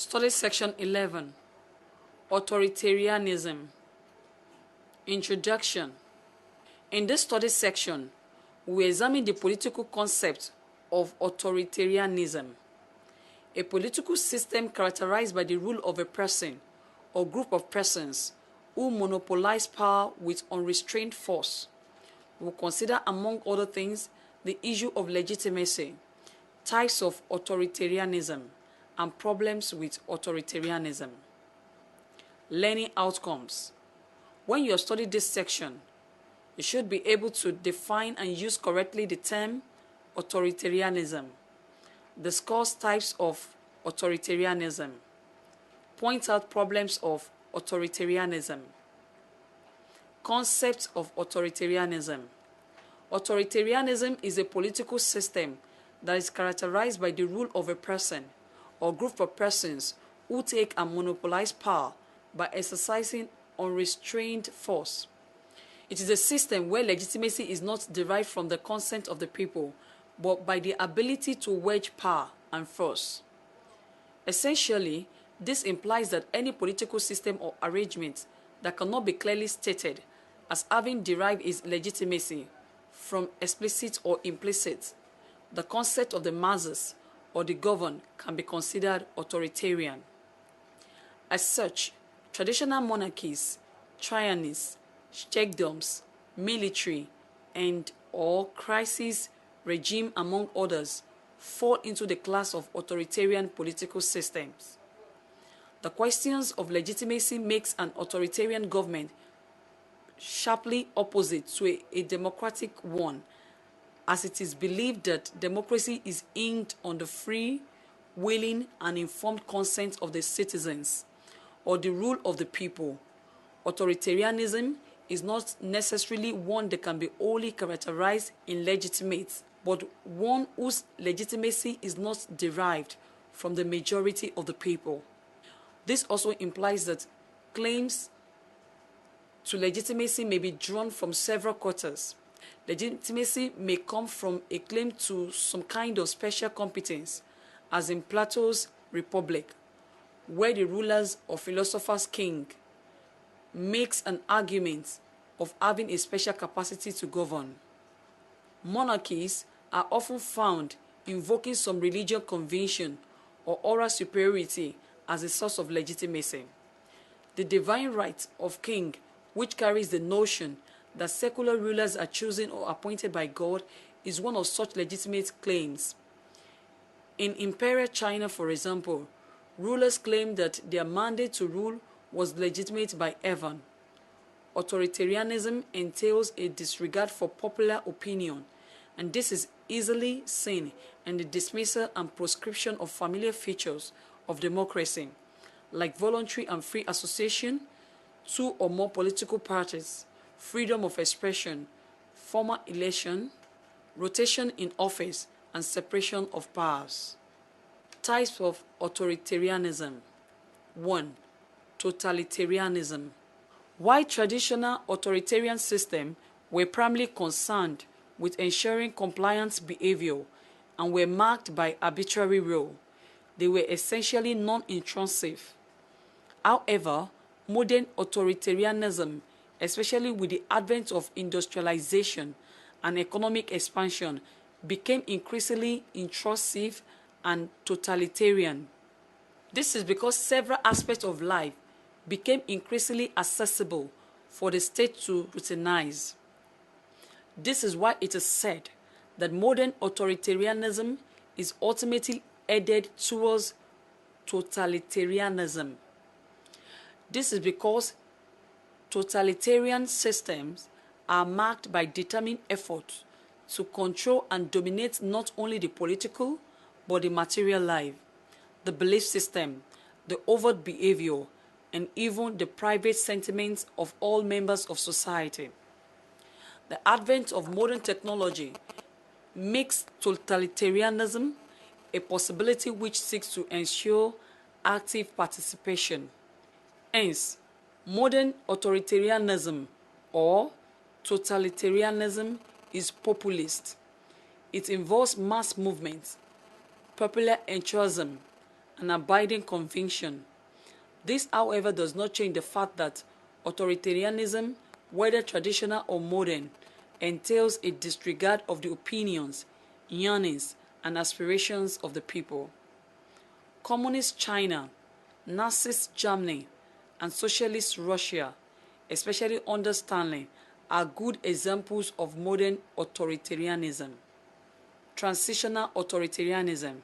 Study Section 11. Authoritarianism. Introduction. In this study section, we examine the political concept of authoritarianism, a political system characterized by the rule of a person or group of persons who monopolize power with unrestrained force. We will consider, among other things, the issue of legitimacy, types of authoritarianism, and problems with authoritarianism. Learning outcomes. When you study this section, you should be able to define and use correctly the term authoritarianism, discuss types of authoritarianism, point out problems of authoritarianism. Concept of authoritarianism. Authoritarianism is a political system that is characterized by the rule of a person or group of persons who take and monopolize power by exercising unrestrained force. It is a system where legitimacy is not derived from the consent of the people, but by the ability to wage power and force. Essentially, this implies that any political system or arrangement that cannot be clearly stated as having derived its legitimacy from explicit or implicit, the consent of the masses or the governed can be considered authoritarian. As such, traditional monarchies, tyrannies, sheikdoms, military, and/or crisis regime, among others, fall into the class of authoritarian political systems. The questions of legitimacy makes an authoritarian government sharply opposite to a democratic one, as it is believed that democracy is hinged on the free, willing, and informed consent of the citizens, or the rule of the people. Authoritarianism is not necessarily one that can be wholly characterized illegitimate, but one whose legitimacy is not derived from the majority of the people. This also implies that claims to legitimacy may be drawn from several quarters. Legitimacy may come from a claim to some kind of special competence, as in Plato's Republic, where the rulers or philosopher's king makes an argument of having a special capacity to govern. Monarchies are often found invoking some religious convention or oral superiority as a source of legitimacy. The divine right of king, which carries the notion that secular rulers are chosen or appointed by God, is one of such legitimate claims. In Imperial China, for example, rulers claimed that their mandate to rule was legitimate by heaven. Authoritarianism entails a disregard for popular opinion, and this is easily seen in the dismissal and proscription of familiar features of democracy, like voluntary and free association, two or more political parties, freedom of expression, formal election, rotation in office, and separation of powers. Types of authoritarianism. 1. Totalitarianism. While traditional authoritarian systems were primarily concerned with ensuring compliance behavior and were marked by arbitrary rule, they were essentially non-intrusive. However, modern authoritarianism, especially with the advent of industrialization and economic expansion, became increasingly intrusive and totalitarian. This is because several aspects of life became increasingly accessible for the state to routinize. This is why it is said that modern authoritarianism is ultimately headed towards totalitarianism. This is because totalitarian systems are marked by determined effort to control and dominate not only the political but the material life, the belief system, the overt behavior, and even the private sentiments of all members of society. The advent of modern technology makes totalitarianism a possibility which seeks to ensure active participation. Hence, modern authoritarianism or totalitarianism is populist. It involves mass movements, popular enthusiasm, an abiding conviction. This, however, does not change the fact that authoritarianism, whether traditional or modern, entails a disregard of the opinions, yearnings, and aspirations of the people. Communist China, Nazi Germany, and Socialist Russia, especially under Stalin, are good examples of modern authoritarianism. Transitional authoritarianism.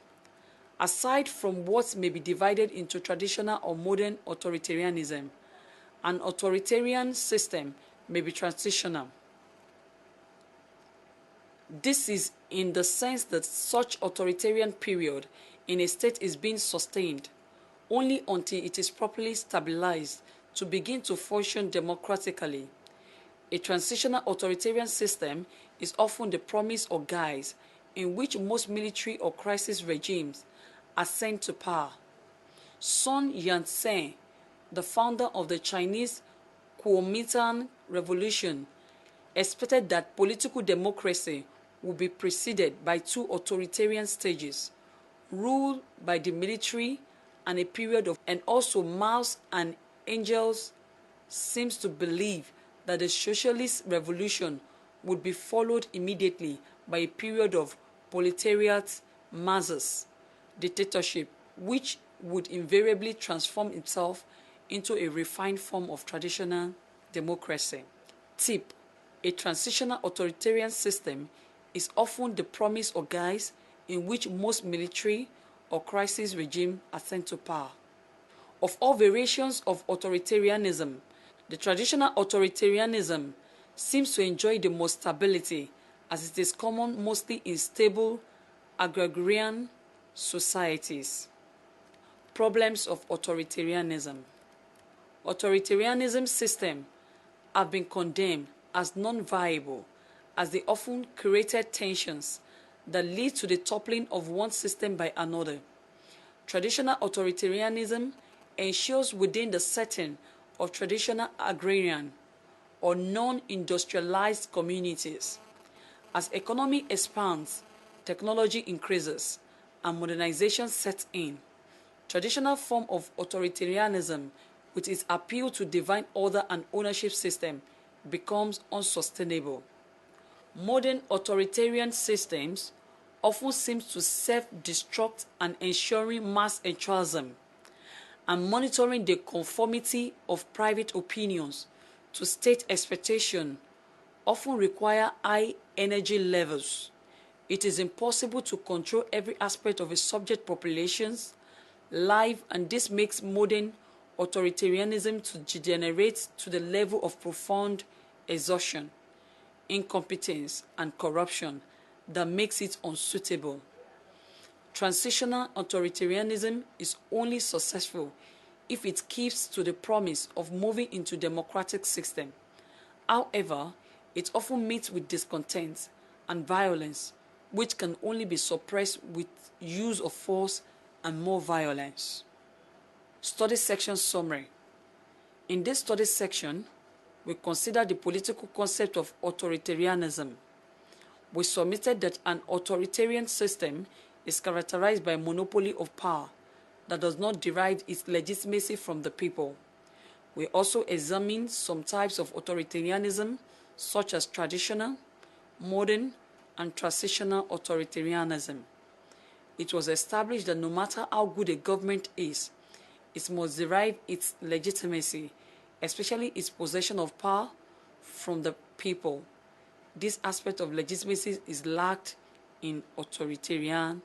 Aside from what may be divided into traditional or modern authoritarianism, an authoritarian system may be transitional. This is in the sense that such authoritarian period in a state is being sustained only until it is properly stabilized to begin to function democratically. A transitional authoritarian system is often the promise or guise in which most military or crisis regimes ascend to power. Sun Yat-sen, the founder of the Chinese Kuomintang Revolution, expected that political democracy would be preceded by two authoritarian stages, ruled by the military and a period of, and also Mao's and Engels seems to believe that the socialist revolution would be followed immediately by a period of proletariat masses dictatorship, which would invariably transform itself into a refined form of traditional democracy. Tip: a transitional authoritarian system is often the promise or guise in which most military or crisis regime ascend to power. Of all variations of authoritarianism, the traditional authoritarianism seems to enjoy the most stability, as it is common mostly in stable agrarian societies. Problems of authoritarianism. Authoritarianism systems have been condemned as non-viable, as they often created tensions that lead to the toppling of one system by another. Traditional authoritarianism ensures within the setting of traditional agrarian or non-industrialized communities. As economy expands, technology increases, and modernization sets in, traditional form of authoritarianism, with its appeal to divine order and ownership system, becomes unsustainable. Modern authoritarian systems often seem to self-destruct and ensuring mass enthusiasm and monitoring the conformity of private opinions to state expectation often require high energy levels. It is impossible to control every aspect of a subject population's life, and this makes modern authoritarianism to degenerate to the level of profound exhaustion, incompetence, and corruption that makes it unsuitable. Transitional authoritarianism is only successful if it keeps to the promise of moving into democratic system. However, it often meets with discontent and violence, which can only be suppressed with use of force and more violence. Study section summary. In this study section, we consider the political concept of authoritarianism. We submitted that an authoritarian system is characterized by monopoly of power that does not derive its legitimacy from the people. We also examined some types of authoritarianism, such as traditional, modern, and transitional authoritarianism. It was established that no matter how good a government is, it must derive its legitimacy, especially its possession of power, from the people. This aspect of legitimacy is lacked in authoritarianism.